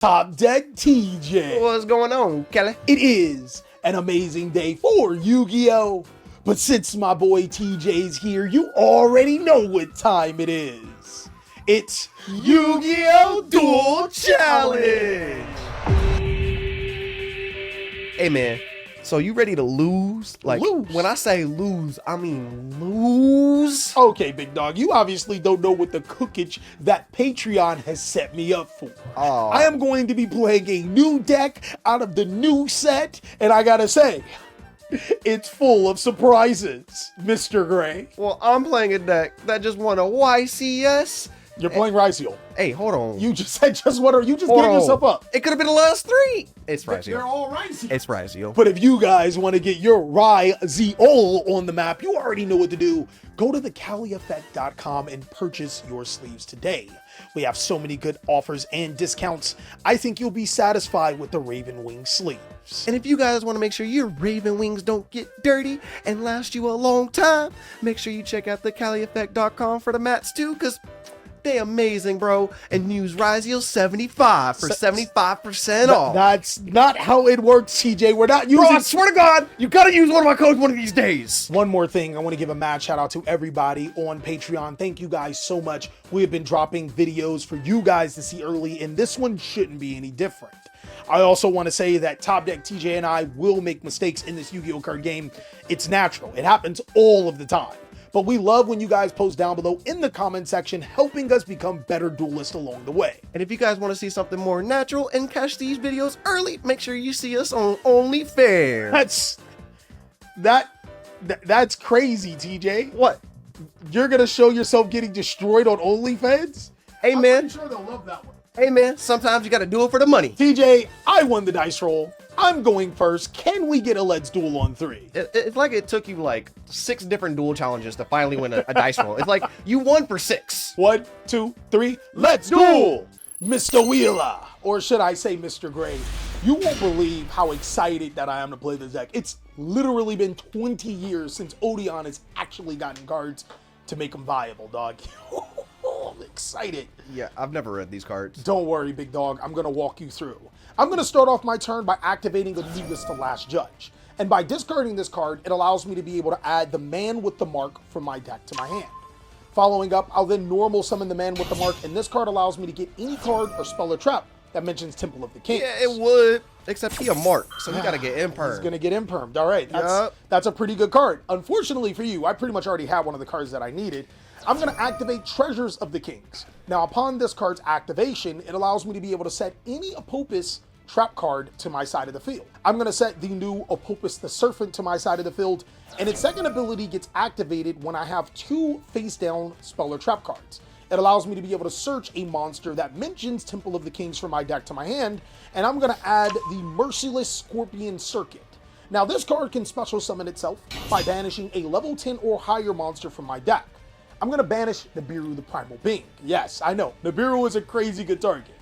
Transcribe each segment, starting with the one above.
Top Deck TJ. What's going on, Cali? It is an amazing day for Yu-Gi-Oh! But since my boy TJ's here, you already know what time it is. It's Yu-Gi-Oh! Duel Challenge! Hey man, so you ready to lose? Like, Lose? when I say lose, I mean lose. Okay, big dog, you obviously don't know what the cookage that Patreon has set me up for. Oh. I am going to be playing a new deck out of the new set, and I gotta say, it's full of surprises, Mr. Gray. Well, I'm playing a deck that just won a YCS. You're playing Ryziel. Hey, hold on. You just said just what? You just Hold gave on. yourself up. It could have been the last three. It's They're Ryziel. all Ryziel. It's Ryziel. But if you guys want to get your Ryziel on the map, you already know what to do. Go to TheCaliEffect.com and purchase your sleeves today. We have so many good offers and discounts. I think you'll be satisfied with the Raven Wing sleeves. And if you guys want to make sure your Raven wings don't get dirty and last you a long time, make sure you check out TheCaliEffect.com for the mats too, because they amazing, bro. And use Ryziel 75 for 75% off. That's not how it works, TJ. We're not using... Bro, I swear to God, you gotta use one of my codes one of these days. One more thing, I want to give a mad shout out to everybody on Patreon. Thank you guys so much. We have been dropping videos for you guys to see early, and this one shouldn't be any different. I also want to say that Top Deck TJ and I will make mistakes in this Yu-Gi-Oh card game. It's natural. It happens all of the time. But we love when you guys post down below in the comment section, helping us become better duelists along the way. And if you guys want to see something more natural and catch these videos early, make sure you see us on OnlyFans. That's crazy, TJ. What? You're gonna show yourself getting destroyed on OnlyFans? Hey, I'm man. pretty sure they'll love that one. Hey, man, sometimes you gotta do it for the money. TJ, I won the dice roll. I'm going first. Can we get a Let's Duel on 3? It's like it took you like 6 different duel challenges to finally win a dice roll. It's like you won for 6. 1, 2, 3, let's duel! Mr. Wheeler, or should I say Mr. Gray, you won't believe how excited that I am to play this deck. It's literally been 20 years since Odion has actually gotten cards to make them viable, dog. I'm excited. Yeah, I've never read these cards. Don't worry, big dog. I'm going to walk you through. I'm going to start off my turn by activating the Needless to Last Judge. And by discarding this card, it allows me to be able to add the Man with the Mark from my deck to my hand. Following up, I'll then normal summon the Man with the Mark, and this card allows me to get any card or spell or trap that mentions Temple of the Kings. Yeah, it would. Except he a mark, so he gotta get imperm. He's going to get impermed. All right, Yup. that's a pretty good card. Unfortunately for you, I pretty much already have one of the cards that I needed. I'm going to activate Treasures of the Kings. Now, upon this card's activation, it allows me to be able to set any Apophis trap card to my side of the field. I'm going to set the new Apophis the Serpent to my side of the field, and its second ability gets activated when I have 2 face-down spell or trap cards. It allows me to be able to search a monster that mentions Temple of the Kings from my deck to my hand, and I'm going to add the Merciless Scorpion Circuit. Now, this card can special summon itself by banishing a level 10 or higher monster from my deck. I'm going to banish Nibiru the Primal Being. Yes, I know, Nibiru is a crazy good target.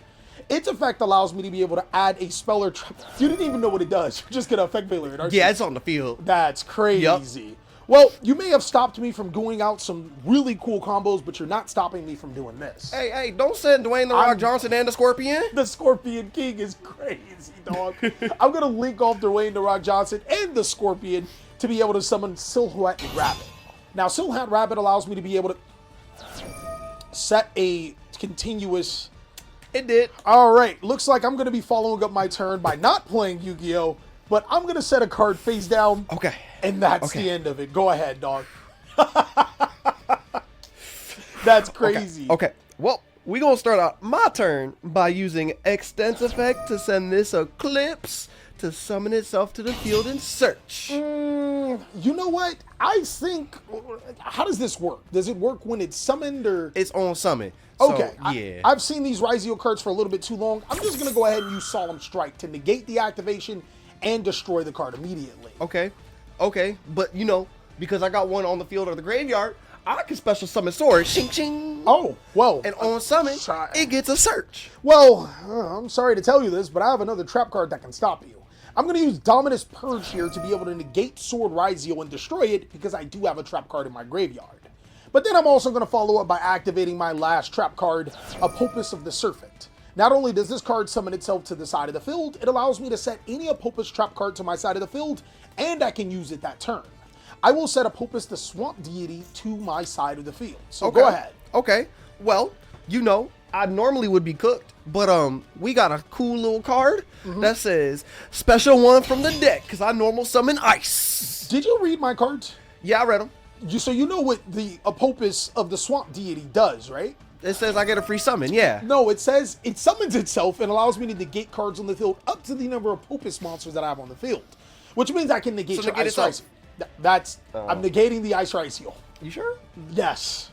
Its effect allows me to be able to add a spell or trap. You didn't even know what it does. You're just going to effect Valor it, aren't you? Yeah, it's on the field. That's crazy. Well, you may have stopped me from doing out some really cool combos, but you're not stopping me from doing this. Hey, don't send Dwayne The Rock Johnson and the Scorpion. The Scorpion King is crazy, dog. I'm going to link off Dwayne The Rock Johnson and the Scorpion to be able to summon Silhouette Rabbit. Now, Silhouette Rabbit allows me to be able to set a continuous... It did. All right, looks like I'm going to be following up my turn by not playing Yu-Gi-Oh, but I'm going to set a card face down. Okay. And that's the end of it. Go ahead, dog. That's crazy. Okay. Well, we're going to start out my turn by using Extense Effect to send this Eclipse to summon itself to the field and search. You know what? I think... How does this work? Does it work when it's summoned or... It's on summon. Okay, So, yeah. I've seen these Ryziel cards for a little bit too long. I'm just going to go ahead and use Solemn Strike to negate the activation and destroy the card immediately. Okay. But, you know, because I got one on the field or the graveyard, I can special summon Sword. Shing, shing. Oh, well. And on summon, it gets a search. Well, I'm sorry to tell you this, but I have another trap card that can stop you. I'm going to use Dominus Purge here to be able to negate Sword Ryziel and destroy it because I do have a trap card in my graveyard. But then I'm also going to follow up by activating my last trap card, Apophis of the Serpent. Not only does this card summon itself to the side of the field, it allows me to set any Apophis trap card to my side of the field, and I can use it that turn. I will set Apophis the Swamp Deity to my side of the field. So go ahead. Okay. Well, you know, I normally would be cooked, but we got a cool little card that says special one from the deck because I normal summon ice. Did you read my cards? Yeah, I read them. So you know what the Apophis of the Swamp Deity does, right? It says I get a free summon, yeah. No, it says it summons itself and allows me to negate cards on the field up to the number of Apophis monsters that I have on the field, which means I can negate your Ice Rice. That's I'm negating the Ice Rice Heal. You sure? Yes.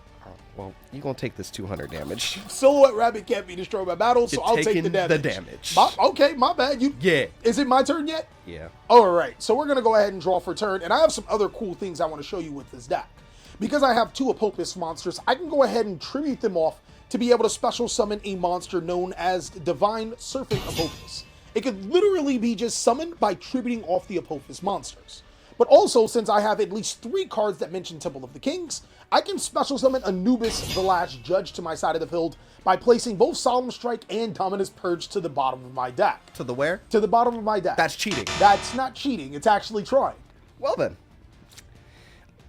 Well, you're going to take this 200 damage. Silhouette Rabbit can't be destroyed by battle, so I'll take the damage. Okay, my bad. Yeah. Is it my turn yet? Yeah. All right, so we're going to go ahead and draw for turn, and I have some other cool things I want to show you with this deck. Because I have 2 Apophis monsters, I can go ahead and tribute them off to be able to special summon a monster known as Divine Serpent Apophis. It could literally be just summoned by tributing off the Apophis monsters. But also, since I have at least 3 cards that mention Temple of the Kings, I can special summon Anubis, the Last Judge, to my side of the field by placing both Solemn Strike and Dominus Purge to the bottom of my deck. To the where? To the bottom of my deck. That's cheating. That's not cheating. It's actually trying. Well then.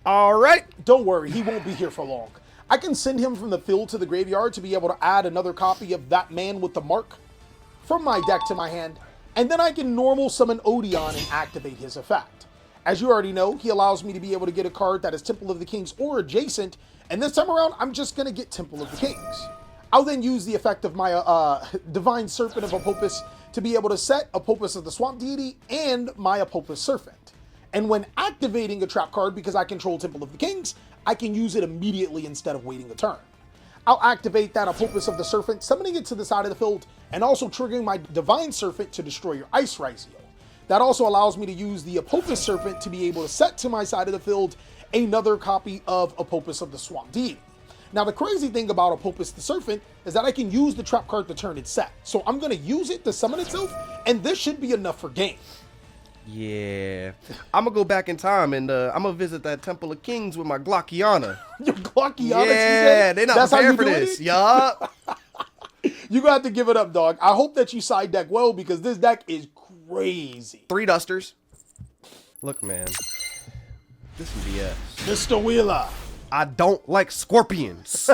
All right. Don't worry, he won't be here for long. I can send him from the field to the graveyard to be able to add another copy of That Man with the Mark from my deck to my hand, and then I can normal summon Odion and activate his effect. As you already know, he allows me to be able to get a card that is Temple of the Kings or adjacent, and this time around, I'm just going to get Temple of the Kings. I'll then use the effect of my Divine Serpent of Apophis to be able to set Apophis of the Swamp Deity and my Apophis Serpent. And when activating a trap card, because I control Temple of the Kings, I can use it immediately instead of waiting a turn. I'll activate that Apophis of the Serpent, summoning it to the side of the field, and also triggering my Divine Serpent to destroy your Ice Rice. That also allows me to use the Apophis Serpent to be able to set to my side of the field another copy of Apophis of the Swamp Deity. Now, the crazy thing about Apophis the Serpent is that I can use the trap card to turn it set. So I'm going to use it to summon itself, and this should be enough for game. Yeah. I'm going to go back in time, and I'm going to visit that Temple of Kings with my Glockiana. Your Glockiana, yeah, they're not prepared for this. Yup. You're going to have to give it up, dog. I hope that you side deck well, because this deck is crazy. 3 dusters. Look, man. This is BS. Mr. Wheeler. I don't like scorpions.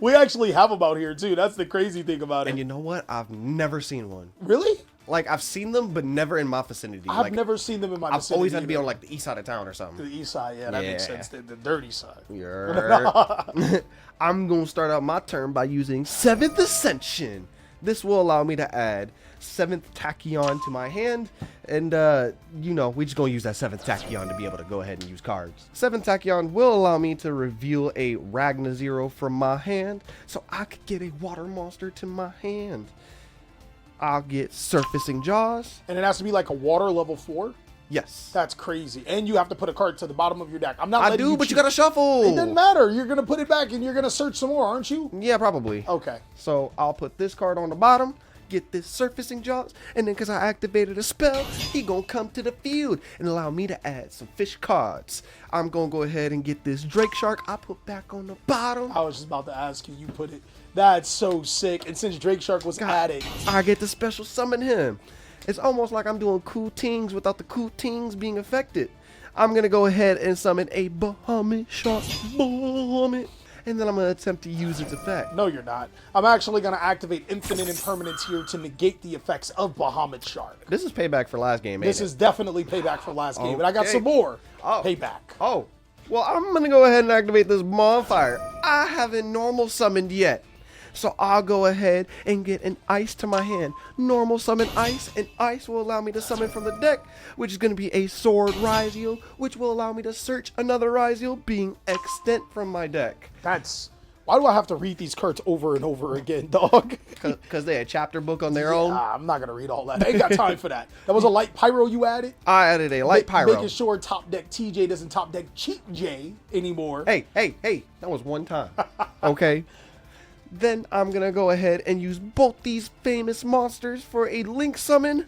We actually have them out here, too. That's the crazy thing about it. And you know what? I've never seen one. Really? Like, I've seen them, but never in my vicinity. I've never seen them in my vicinity. I've always had to be on, like, the east side of town or something. The east side, yeah, that makes sense. The dirty side. Yeah. I'm going to start out my turn by using 7th Ascension. This will allow me to add 7th Tachyon to my hand. And, you know, we're just going to use that 7th Tachyon to be able to go ahead and use cards. 7th Tachyon will allow me to reveal a Ragna Zero from my hand, so I could get a water monster to my hand. I'll get Surfacing Jaws. And it has to be like a water level 4? Yes. That's crazy. And you have to put a card to the bottom of your deck. I'm not letting you but cheat. you got to shuffle. It doesn't matter. You're going to put it back and you're going to search some more, aren't you? Yeah, probably. Okay. So I'll put this card on the bottom, get this Surfacing Jaws, and then because I activated a spell, he gonna come to the field and allow me to add some fish cards. I'm gonna go ahead and get this Drake Shark I put back on the bottom. I was just about to ask you. You put it. That's so sick. And since Drake Shark was added, I get to special summon him. It's almost like I'm doing cool things without the cool things being affected. I'm gonna go ahead and summon a Bahamut Shark. Bahamut. And then I'm going to attempt to use its effect. No, you're not. I'm actually going to activate Infinite Impermanence here to negate the effects of Bahamut Shark. This is payback for last game, ain't This it? is definitely payback for last game, but I got some more payback. Oh, well, I'm going to go ahead and activate this bonfire. I haven't normal summoned yet. So I'll go ahead and get an ice to my hand. Normal summon ice, and ice will allow me to summon from the deck, which is going to be a Sword Ryziel, which will allow me to search another Ryziel being extant from my deck. That's... Why do I have to read these cards over and over again, dog? Because they had chapter book on their own? I'm not going to read all that. I ain't got time for that. That was a light pyro you added? I added a light pyro. Making sure top deck TJ doesn't top deck cheat J anymore. Hey, that was one time. Okay. Then I'm going to go ahead and use both these famous monsters for a link summon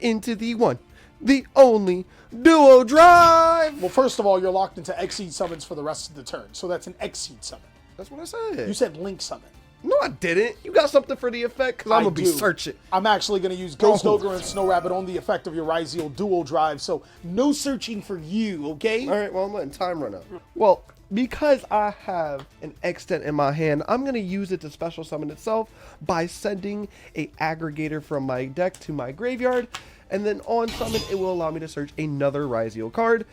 into the one, the only Duo Drive. Well, first of all, you're locked into Exceed summons for the rest of the turn, so that's an Exceed summon. That's what I said. You said link summon. No, I didn't. You got something for the effect? Because I'm going to be searching. I'm actually going to use Ghost Ogre and Snow Rabbit on the effect of your Yugioh Duel drive, so no searching for you, okay? All right, well, I'm letting time run out. Well, because I have an extent in my hand, I'm going to use it to special summon itself by sending a aggregator from my deck to my graveyard, and then on summon, it will allow me to search another Yugioh card,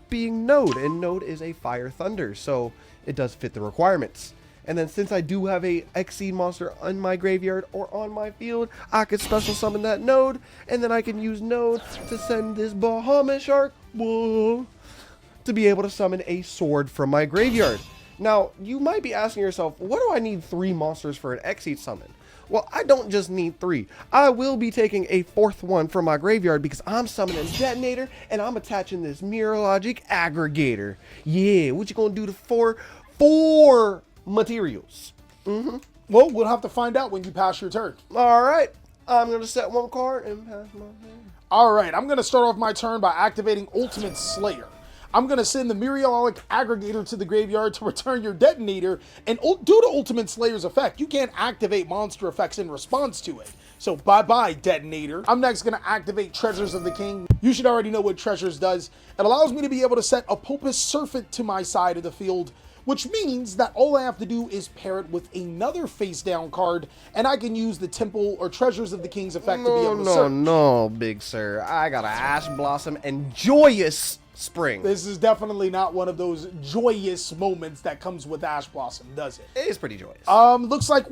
being Node, and Node is a Fire Thunder, so it does fit the requirements. And then since I do have a Xseed monster on my graveyard or on my field, I could special summon that Node, and then I can use Node to send this Bahamut Shark to be able to summon a sword from my graveyard. Now, you might be asking yourself, what do I need 3 monsters for an Xseed summon? Well, I don't just need 3. I will be taking a 4th one from my graveyard because I'm summoning Detonator and I'm attaching this Mirror Logic Aggregator. Yeah, what you gonna do to 4 materials? Well, we'll have to find out when you pass your turn. All right, I'm gonna set 1 card and pass my hand. All right, I'm going to start off my turn by activating Ultimate Slayer. I'm going to send the Mirror Aggregator to the graveyard to return your Detonator, and due to Ultimate Slayer's effect, you can't activate monster effects in response to it. So bye-bye, Detonator. I'm next going to activate Treasures of the King. You should already know what Treasures does. It allows me to be able to set Apophis Serpent to my side of the field, which means that all I have to do is pair it with another face-down card, and I can use the Temple or Treasures of the King's effect to be able to search. No, big sir. I got a Ash Blossom and Joyous Spring. This is definitely not one of those joyous moments that comes with Ash Blossom, does it? It is pretty joyous. Looks like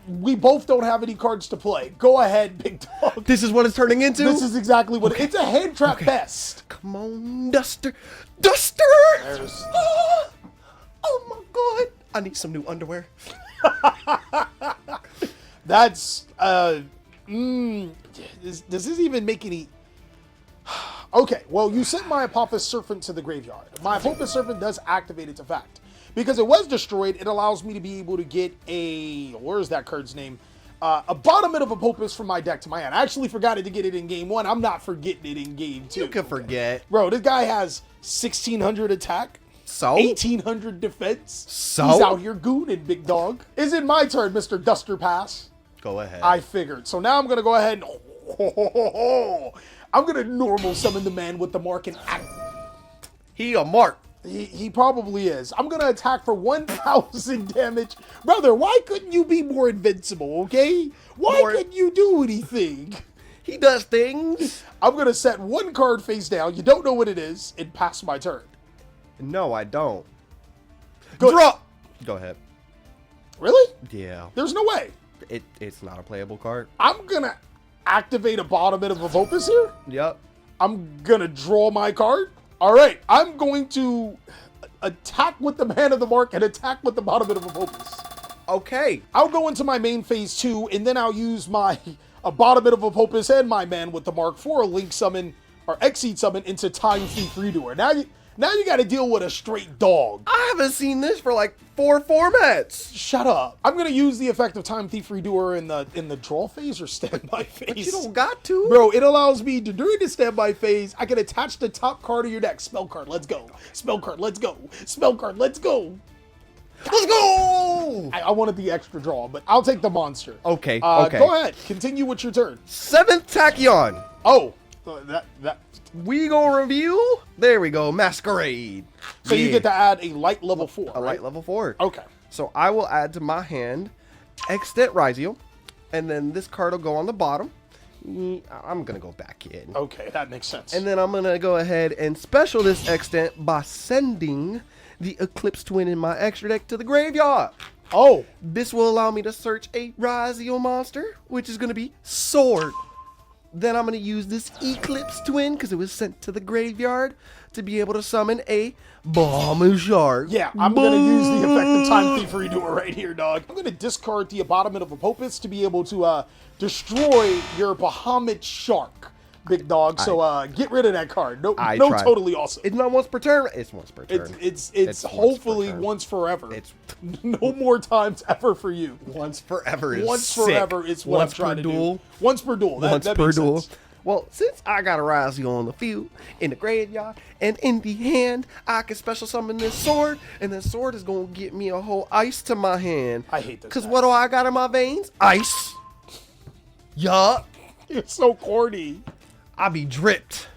we both don't have any cards to play. Go ahead, big dog. This is what it's turning into? This is exactly what it's a hand trap best. Come on, Duster. Duster! There's... Oh my god. I need some new underwear. That's, does this even make any... Okay, well, you sent my Apophis Serpent to the graveyard. My Apophis Serpent does activate its effect. Because it was destroyed, it allows me to be able to get a... Where's that card's name? A Bottomit of Apophis from my deck to my hand. I actually forgot to get it in game 1. I'm not forgetting it in game 2. You can forget. Bro, this guy has 1,600 attack. So? 1,800 defense. So? He's out here gooning, big dog. Is it my turn, Mr. Duster Pass? Go ahead. I figured. So now I'm going to go ahead and... I'm going to normal summon the man with the mark and act. He a mark. He probably is. I'm going to attack for 1,000 damage. Brother, why couldn't you be more invincible, okay? Why couldn't you do anything? He does things. I'm going to set 1 card face down. You don't know what it is and pass my turn. No, I don't. Good. Drop. Go ahead. Really? Yeah. There's no way. It's not a playable card. I'm going to activate a Bottomit of Apophis here. Yep. I'm going to draw my card. All right. I'm going to attack with the Man of the Mark and attack with the Bottomit of Apophis. Okay. I'll go into my main phase 2, and then I'll use my Bottomit of Apophis and my Man with the Mark for a Link summon or Xseed summon into Time Thief Redoer. Now you got to deal with a straight dog. I haven't seen this for like 4 formats. Shut up. I'm going to use the effect of Time Thief Redoer in the draw phase or standby phase. But you don't got to. Bro, it allows me to, during the standby phase, I can attach the top card of your deck. Spell card, let's go. Spell card, let's go. Spell card, let's go. Let's go! I wanted the extra draw, but I'll take the monster. Okay, okay. Go ahead. Continue with your turn. 7th Tachyon. Oh, that. We gonna review. There we go. Masquerade. So you get to add a light level 4, A light level 4. Okay. So I will add to my hand Extent Yugioh, and then this card will go on the bottom. I'm gonna go back in. Okay, that makes sense. And then I'm gonna go ahead and special this Extent by sending the Eclipse Twin in my extra deck to the graveyard. Oh. This will allow me to search a Yugioh monster, which is gonna be Sword. Then I'm going to use this Eclipse Twin, because it was sent to the graveyard, to be able to summon a Bahamut Shark. Yeah, I'm going to use the effect of Time Thief Redoer right here, dog. I'm going to discard the Bottomit of Apophis to be able to destroy your Bahamut Shark, big dog. So get rid of that card. No, totally awesome. It's not once per turn. It's once per turn. It's hopefully once forever. It's no more times ever for you. Once forever is Once sick. forever is what I'm trying to do. Once per duel. Once per duel. Well, since I got a Razio on the field, in the graveyard, and in the hand, I can special summon this sword, and this sword is gonna get me a whole ice to my hand. I hate this. Cause what do I got in my veins? Ice. Yup. You're so corny. I be dripped.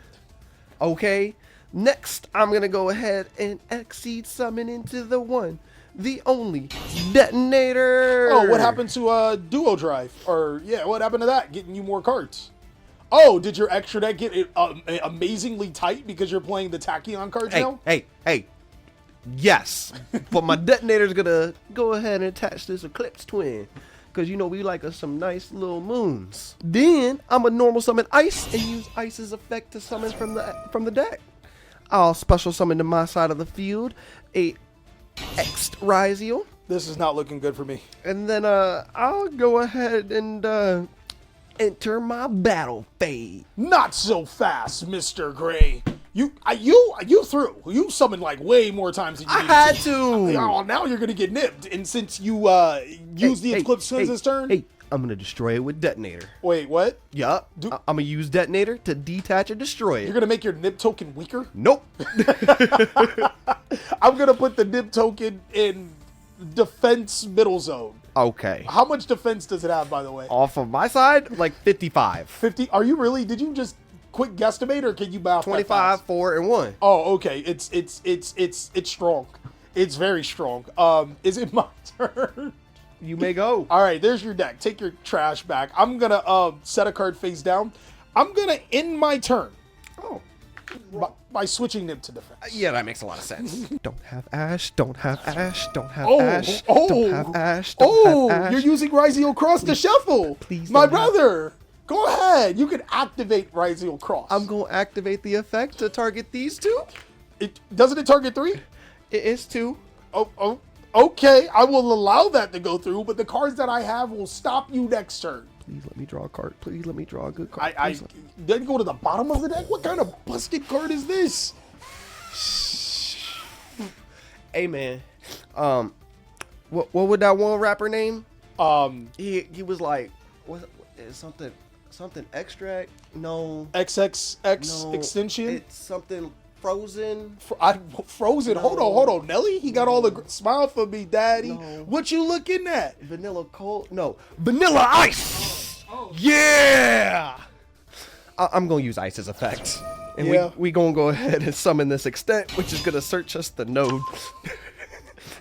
Okay. Next, I'm gonna go ahead and Exceed summon into the one, the only Detonator. Oh, what happened to Duo Drive? Or yeah, what happened to that? Getting you more cards. Oh, did your extra deck get amazingly tight because you're playing the Tachyon cards now? Hey. Yes, but my Detonator's gonna go ahead and attach this Eclipse Twin. Because, you know, we like us some nice little moons. Then, I'm a normal summon Ice and use Ice's effect to summon from the deck. I'll special summon to my side of the field a Ext Razio. This is not looking good for me. And then I'll go ahead and enter my battle phase. Not so fast, Mr. Gray. You threw. You summoned like way more times than you I needed had to. to. Oh, now you're gonna get nipped. And since you used the Eclipse Twins this turn. Hey, I'm gonna destroy it with Detonator. Wait, what? Yup. I'm gonna use Detonator to detach and destroy it. You're gonna make your nib token weaker? Nope. I'm gonna put the nib token in defense middle zone. Okay. How much defense does it have, by the way? Off of my side, like 55. 50? Are you really? Did you just quick guesstimate, or can you math 25, 4, and 1. Oh, okay. It's strong. It's very strong. Is it my turn? You may go. All right, there's your deck. Take your trash back. I'm gonna set a card face down. I'm gonna end my turn. Oh. By switching nib to defense. Yeah, that makes a lot of sense. Don't have Ash, don't have Ash, don't have Oh, Ash, oh, don't have Ash, don't have Ash. You're using Razio Cross to shuffle. Please My don't have- brother. Go ahead. You can activate Razio Cross. I'm going to activate the effect to target these two. Doesn't it target 3? It is 2. Oh, okay. I will allow that to go through, but the cards that I have will stop you next turn. Please let me draw a card. Please let me draw a good card. Then go to the bottom of the deck? What kind of busted card is this? Hey, man. What would that one rapper name? He was like, what is something extract? No. XXX No. extension? It's something frozen. Frozen. No. Hold on, Nelly. He got all the smile for me, Daddy. No. What you looking at? Vanilla cold? No. Vanilla ice! Oh. Yeah! I'm going to use Ice's effect. And Yeah. we going to go ahead and summon this extent, which is going to search us the node.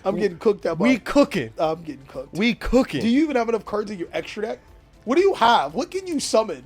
I'm getting cooked up. We cooking. I'm getting cooked. We cooking. Do you even have enough cards in your extra deck? What do you have? What can you summon?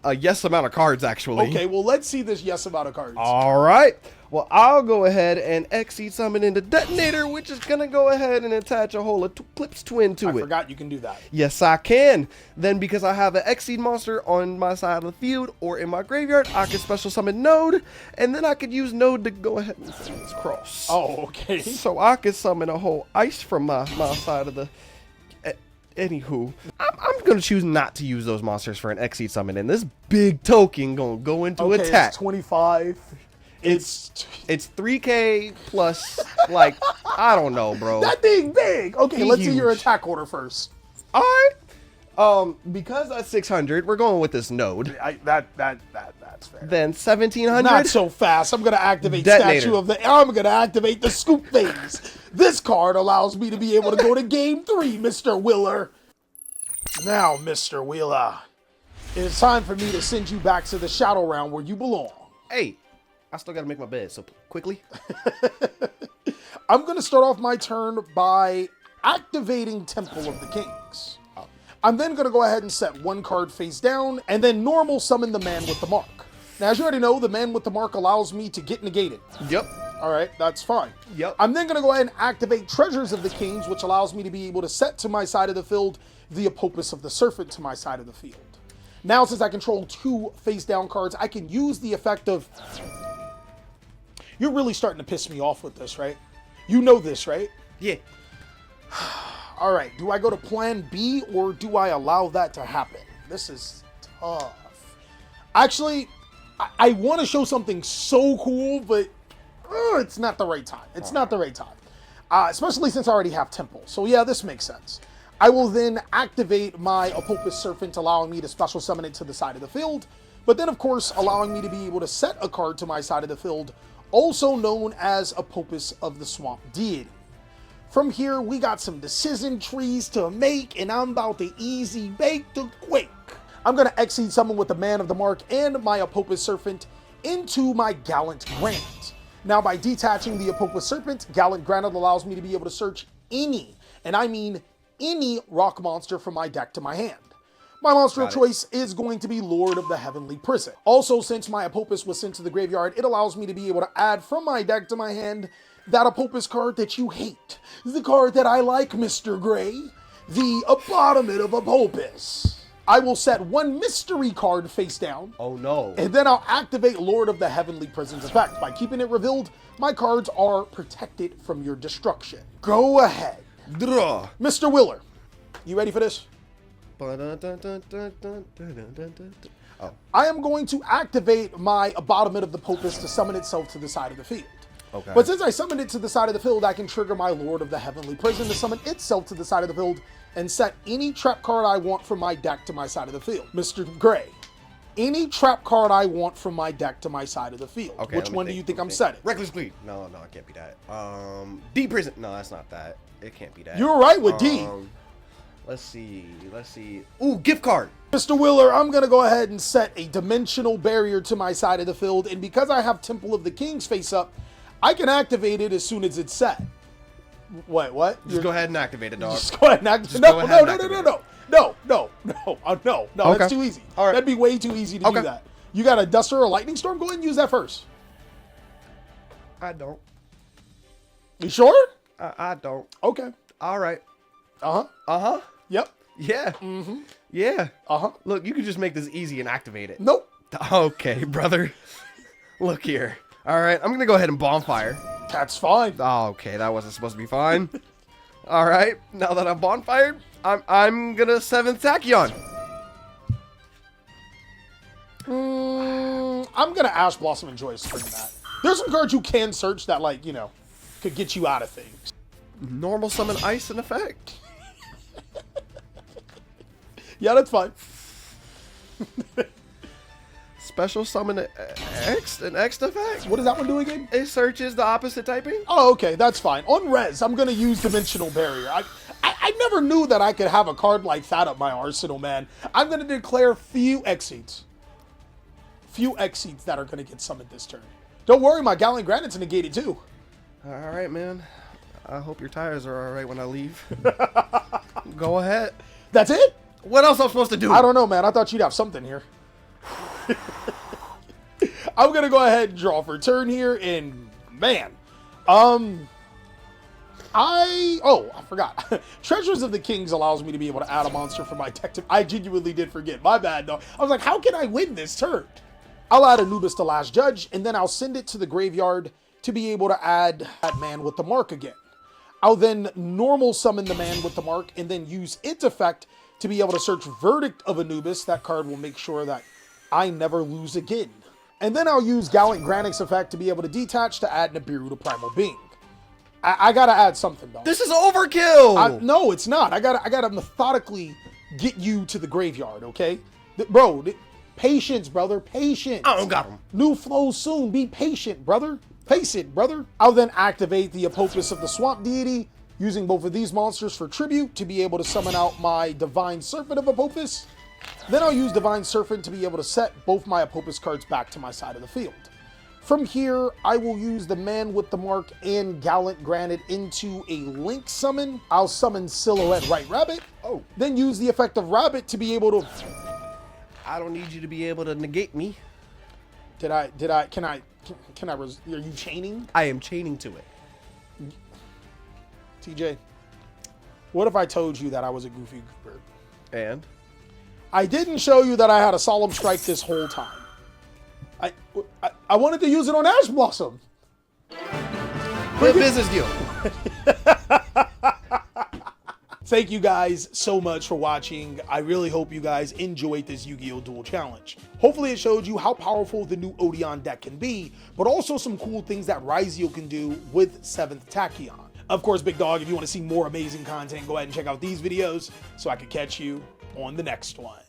A yes amount of cards, actually. Okay, well, let's see this yes amount of cards. All right. Well, I'll go ahead and Exceed summon into Detonator, which is going to go ahead and attach a whole Eclipse Twin to it. I forgot you can do that. Yes, I can. Then, because I have an Exceed monster on my side of the field or in my graveyard, I can special summon Node, and then I could use Node to go ahead and summon this cross. Oh, okay. So I could summon a whole ice from my side of the... Anywho, I'm going to choose not to use those monsters for an Exceed summon, and this big token going to go into attack. It's 25. It's 3K plus, like, I don't know, bro. that thing big. Okay, He's let's see your huge. attack order first. All right. Because that's 600, we're going with this Node. That's fair. Then 1700. Not so fast. I'm gonna activate Detonator. Statue of the. I'm gonna activate the Scoop phase. This card allows me to be able to go to Game 3, Mr. Wheeler. Now, Mr. Wheeler, it is time for me to send you back to the Shadow Round where you belong. Hey, I still got to make my bed, so quickly. I'm gonna start off my turn by activating Temple of the Kings. I'm then gonna go ahead and set one card face down, and then normal summon the Man with the Mark. Now, as you already know, the Man with the Mark allows me to get negated. Yep. All right, that's fine. Yep. I'm then going to go ahead and activate Treasures of the Kings, which allows me to be able to set to my side of the field the Apophis of the Serpent to my side of the field. Now, since I control 2 face-down cards, I can use the effect of... You're really starting to piss me off with this, right? You know this, right? Yeah. All right, do I go to plan B, or do I allow that to happen? This is tough. Actually, I want to show something so cool, but... it's not the right time. It's not the right time. Especially since I already have Temple. So yeah, this makes sense. I will then activate my Apophis Serpent, allowing me to special summon it to the side of the field. but then of course allowing me to be able to set a card to my side of the field, also known as Apophis of the Swamp Deity. From here, we got some decision trees to make, and I'm about to easy bake the quake. I'm going to exceed summon with the Man of the Mark and my Apophis Serpent into my Gallant Granite. Now, by detaching the Apophis Serpent, Gallant Granite allows me to be able to search any, and I mean any, rock monster from my deck to my hand. My monster of choice is going to be Lord of the Heavenly Prison. Also, since my Apophis was sent to the graveyard, it allows me to be able to add from my deck to my hand that Apophis card that you hate. The card that I like, Mr. Gray. The Embodiment of Apophis. I will set one mystery card face down. Oh no. And then I'll activate Lord of the Heavenly Prison's effect. By keeping it revealed, my cards are protected from your destruction. Go ahead. Draw. Mr. Willer, you ready for this? Oh. I am going to activate my Embodiment of the Apophis to summon itself to the side of the field. Okay. But since I summoned it to the side of the field, I can trigger my Lord of the Heavenly Prison to summon itself to the side of the field and set any trap card I want from my deck to my side of the field. Mr. Gray, any trap card I want from my deck to my side of the field. Okay, Which one do you think I'm setting? Reckless Greed. No, it can't be that. D Prison. No, that's not that. It can't be that. You're right with D. Let's see. Ooh, gift card. Mr. Willer, I'm going to go ahead and set a dimensional barrier to my side of the field. And because I have Temple of the Kings face up, I can activate it as soon as it's set. Wait, what? Just go ahead and activate it, dog. Just go ahead and activate it. No, Okay. that's too easy. All right. That'd be way too easy to do that. You got a Duster or a Lightning Storm? Go ahead and use that first. I don't. You sure? I don't. Okay. All right. Uh-huh. Yep. Yeah. Yeah. Uh-huh. Look, you could just make this easy and activate it. Nope. Okay, brother. Look here. All right, I'm gonna go ahead and bonfire. That's fine. Oh, okay, that wasn't supposed to be fine. All right, now that I'm bonfired, I'm gonna 7th Tachyon. I'm gonna Ash Blossom and Joy Spring that. There's some cards you can search that, like, you know, could get you out of things. Normal summon ice and effect. Yeah, that's fine. Special summon X and X effect. What does that one do again? It searches the opposite typing. Oh, okay, that's fine. On res, I'm gonna use Dimensional Barrier. I never knew that I could have a card like that up my arsenal, man. I'm gonna declare few Exceeds. Few Exceeds that are gonna get summoned this turn. Don't worry, my Gallant Granite's negated too. All right, man. I hope your tires are all right when I leave. Go ahead. That's it? What else am I supposed to do? I don't know, man. I thought you'd have something here. I'm gonna go ahead and draw for turn here, and man, I forgot. Treasures of the Kings allows me to be able to add a monster from my deck. I genuinely did forget. My bad, though. I was like, how can I win this turn? I'll add Anubis to Last Judge, and then I'll send it to the graveyard to be able to add that Man with the Mark again. I'll then normal summon the Man with the Mark, and then use its effect to be able to search Verdict of Anubis. That card will make sure that I never lose again. And then I'll use Gallant Granite's effect to be able to detach to add Nibiru to Primal Being. I gotta add something, though. This is overkill! No, it's not. I gotta methodically get you to the graveyard, okay? Patience, brother, patience. I don't got him. New flows soon. Be patient, brother. Face it, brother. I'll then activate the Apophis of the Swamp Deity, using both of these monsters for tribute to be able to summon out my Divine Serpent of Apophis. Then I'll use Divine Serpent to be able to set both my Apophis cards back to my side of the field. From here, I will use the Man with the Mark and Gallant Granite into a Link summon. I'll summon Silhouette White Rabbit. Oh. Then use the effect of Rabbit to be able to... I don't need you to be able to negate me. Are you chaining? I am chaining to it. TJ, what if I told you that I was a goofy bird? And? I didn't show you that I had a Solemn Strike this whole time. I wanted to use it on Ash Blossom. Good business deal. Thank you guys so much for watching. I really hope you guys enjoyed this Yu-Gi-Oh! Duel Challenge. Hopefully it showed you how powerful the new Odion deck can be, but also some cool things that Yugioh can do with 7th Tachyon. Of course, Big Dog, if you want to see more amazing content, go ahead and check out these videos so I can catch you on the next one.